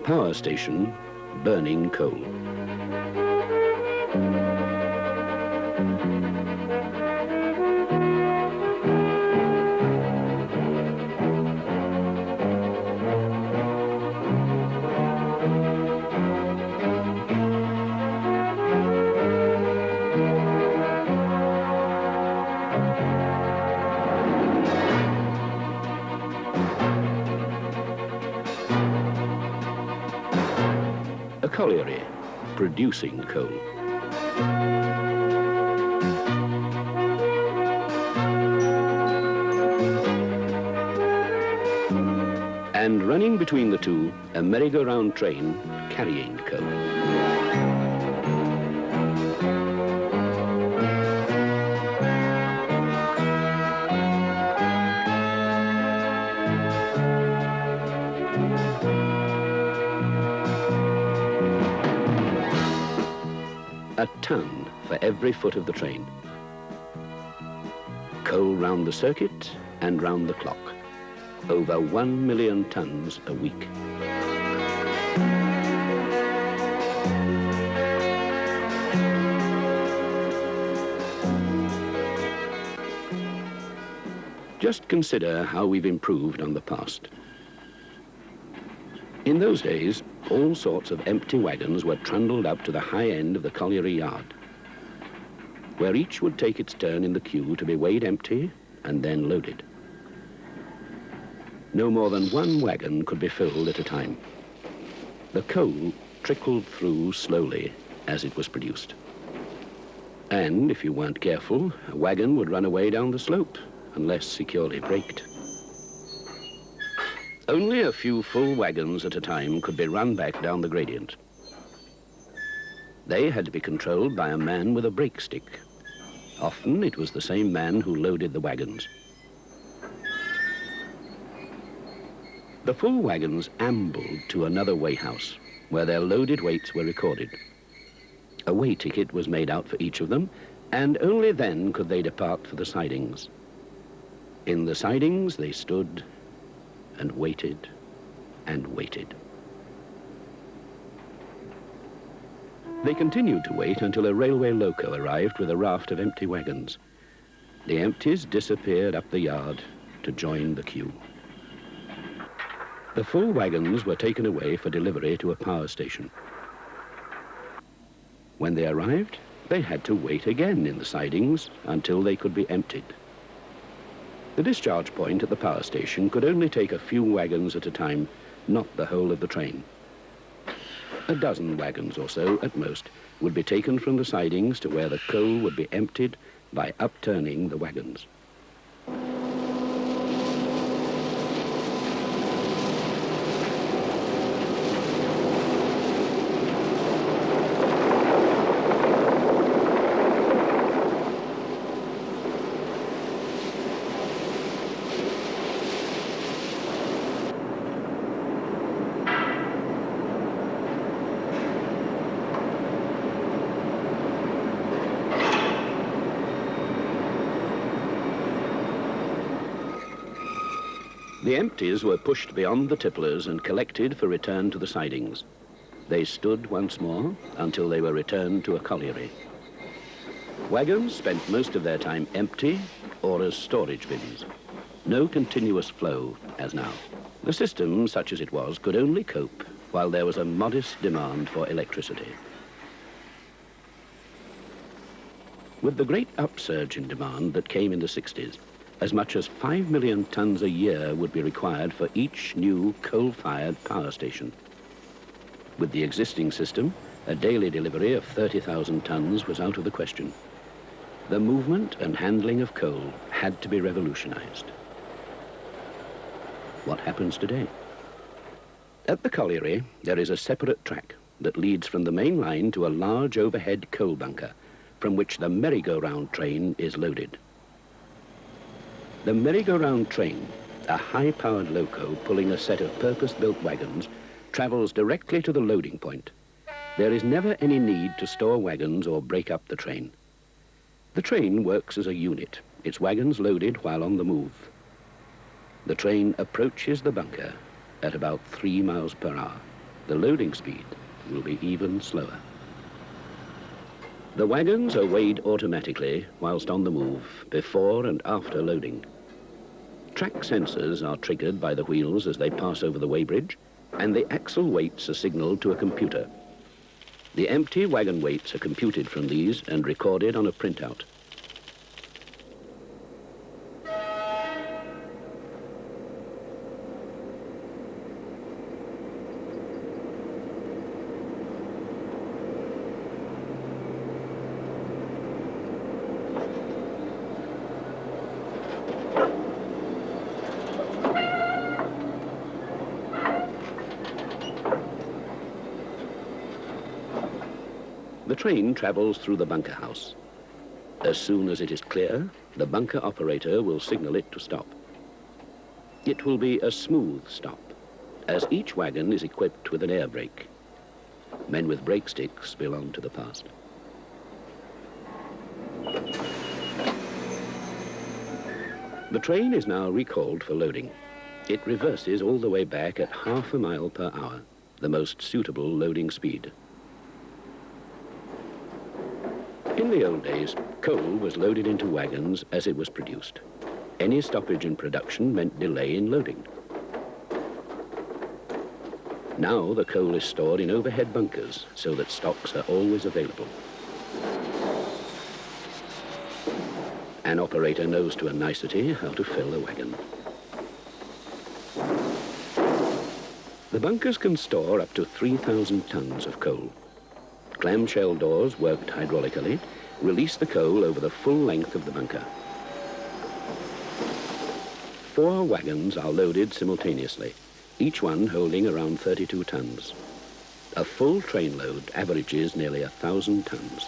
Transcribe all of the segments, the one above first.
power station burning coal. A colliery producing coal. And running between the two, a merry-go-round train carrying coal. A ton for every foot of the train. Coal round the circuit and round the clock. Over 1 million tons a week. Just consider how we've improved on the past. In those days, all sorts of empty wagons were trundled up to the high end of the colliery yard, where each would take its turn in the queue to be weighed empty and then loaded. No more than one wagon could be filled at a time. The coal trickled through slowly as it was produced. And if you weren't careful, a wagon would run away down the slope unless securely braked. Only a few full wagons at a time could be run back down the gradient. They had to be controlled by a man with a brake stick. Often it was the same man who loaded the wagons. The full wagons ambled to another weighhouse, where their loaded weights were recorded. A weigh ticket was made out for each of them, and only then could they depart for the sidings. In the sidings they stood and waited and waited. They continued to wait until a railway loco arrived with a raft of empty wagons. The empties disappeared up the yard to join the queue. The full wagons were taken away for delivery to a power station. When they arrived, they had to wait again in the sidings until they could be emptied. The discharge point at the power station could only take a few wagons at a time, not the whole of the train. A dozen wagons or so, at most, would be taken from the sidings to where the coal would be emptied by upturning the wagons. The empties were pushed beyond the tipplers and collected for return to the sidings. They stood once more until they were returned to a colliery. Wagons spent most of their time empty or as storage bins. No continuous flow as now. The system, such as it was, could only cope while there was a modest demand for electricity. With the great upsurge in demand that came in the 60s, as much as 5 million tons a year would be required for each new coal-fired power station. With the existing system, a daily delivery of 30,000 tons was out of the question. The movement and handling of coal had to be revolutionized. What happens today? At the colliery, there is a separate track that leads from the main line to a large overhead coal bunker from which the merry-go-round train is loaded. The merry-go-round train, a high-powered loco pulling a set of purpose-built wagons, travels directly to the loading point. There is never any need to store wagons or break up the train. The train works as a unit, its wagons loaded while on the move. The train approaches the bunker at about 3 miles per hour. the loading speed will be even slower. The wagons are weighed automatically whilst on the move, before and after loading. Track sensors are triggered by the wheels as they pass over the weighbridge, and the axle weights are signalled to a computer. The empty wagon weights are computed from these and recorded on a printout. The train travels through the bunker house. As soon as it is clear, the bunker operator will signal it to stop. It will be a smooth stop, as each wagon is equipped with an air brake. Men with brake sticks belong to the past. The train is now recalled for loading. It reverses all the way back at half a mile per hour, the most suitable loading speed. In the old days, coal was loaded into wagons as it was produced. Any stoppage in production meant delay in loading. Now the coal is stored in overhead bunkers so that stocks are always available. An operator knows to a nicety how to fill a wagon. The bunkers can store up to 3,000 tons of coal. Clamshell doors, worked hydraulically, release the coal over the full length of the bunker. 4 wagons are loaded simultaneously, each one holding around 32 tons. A full train load averages nearly 1,000 tons.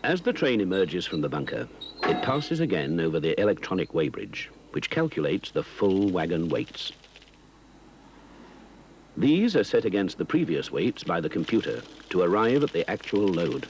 As the train emerges from the bunker, it passes again over the electronic weighbridge, which calculates the full wagon weights. These are set against the previous weights by the computer to arrive at the actual load.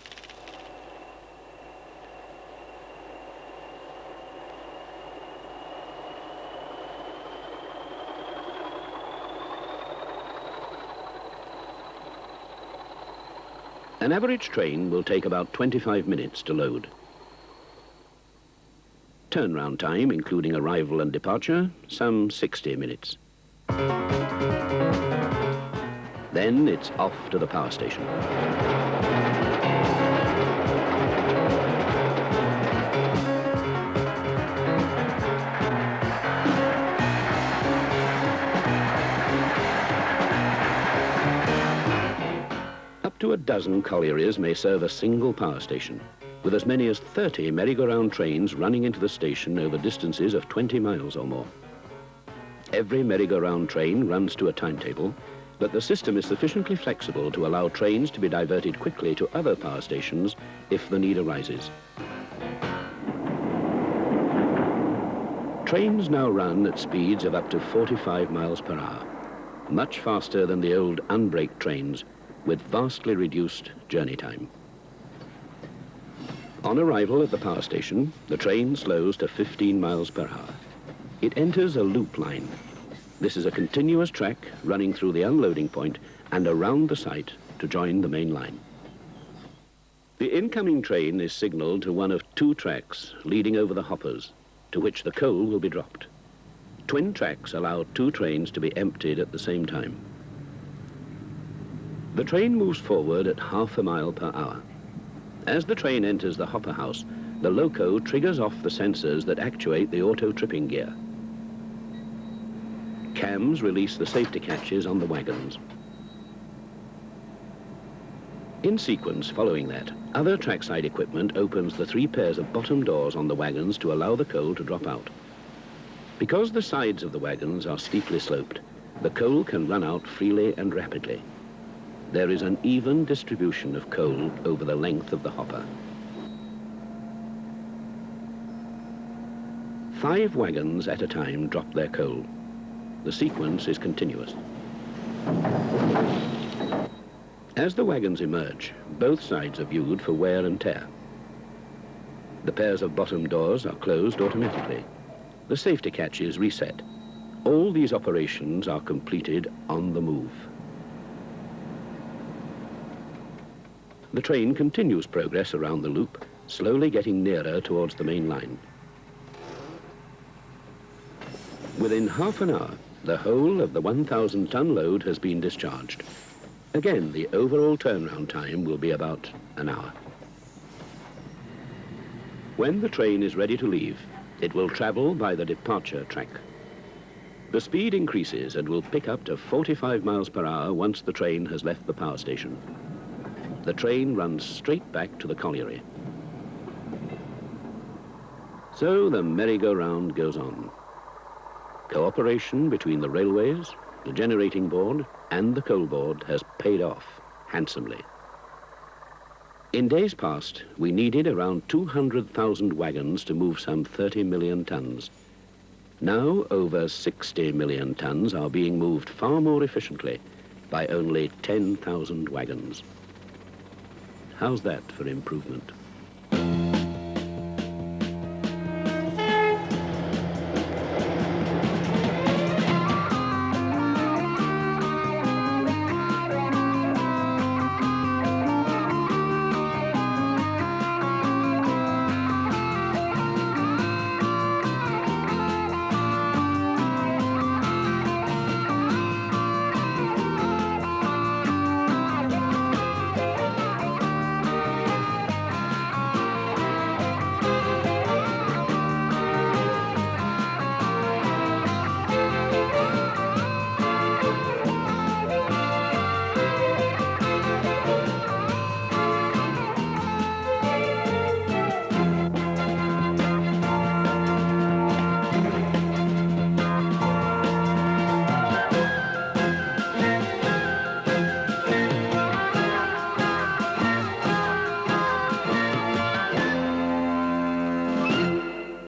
An average train will take about 25 minutes to load. Turnaround time, including arrival and departure, some 60 minutes. Then it's off to the power station. Up to a dozen collieries may serve a single power station, with as many as 30 merry-go-round trains running into the station over distances of 20 miles or more. Every merry-go-round train runs to a timetable, but the system is sufficiently flexible to allow trains to be diverted quickly to other power stations if the need arises. Trains now run at speeds of up to 45 miles per hour, much faster than the old unbraked trains, with vastly reduced journey time. On arrival at the power station, the train slows to 15 miles per hour. It enters a loop line. This is a continuous track running through the unloading point and around the site to join the main line. The incoming train is signalled to one of 2 tracks leading over the hoppers, to which the coal will be dropped. Twin tracks allow 2 trains to be emptied at the same time. The train moves forward at half a mile per hour. As the train enters the hopper house, the loco triggers off the sensors that actuate the auto-tripping gear. Cams release the safety catches on the wagons. In sequence following that, other trackside equipment opens the 3 pairs of bottom doors on the wagons to allow the coal to drop out. Because the sides of the wagons are steeply sloped, the coal can run out freely and rapidly. There is an even distribution of coal over the length of the hopper. 5 wagons at a time drop their coal. The sequence is continuous. As the wagons emerge, both sides are viewed for wear and tear. The pairs of bottom doors are closed automatically. The safety catch is reset. All these operations are completed on the move. The train continues progress around the loop, slowly getting nearer towards the main line. Within half an hour, the whole of the 1,000-ton load has been discharged. Again, the overall turnaround time will be about an hour. When the train is ready to leave, it will travel by the departure track. The speed increases and will pick up to 45 miles per hour once the train has left the power station. The train runs straight back to the colliery. So the merry-go-round goes on. Cooperation between the railways, the generating board, and the coal board has paid off handsomely. In days past, we needed around 200,000 wagons to move some 30 million tons. Now, over 60 million tons are being moved far more efficiently by only 10,000 wagons. How's that for improvement?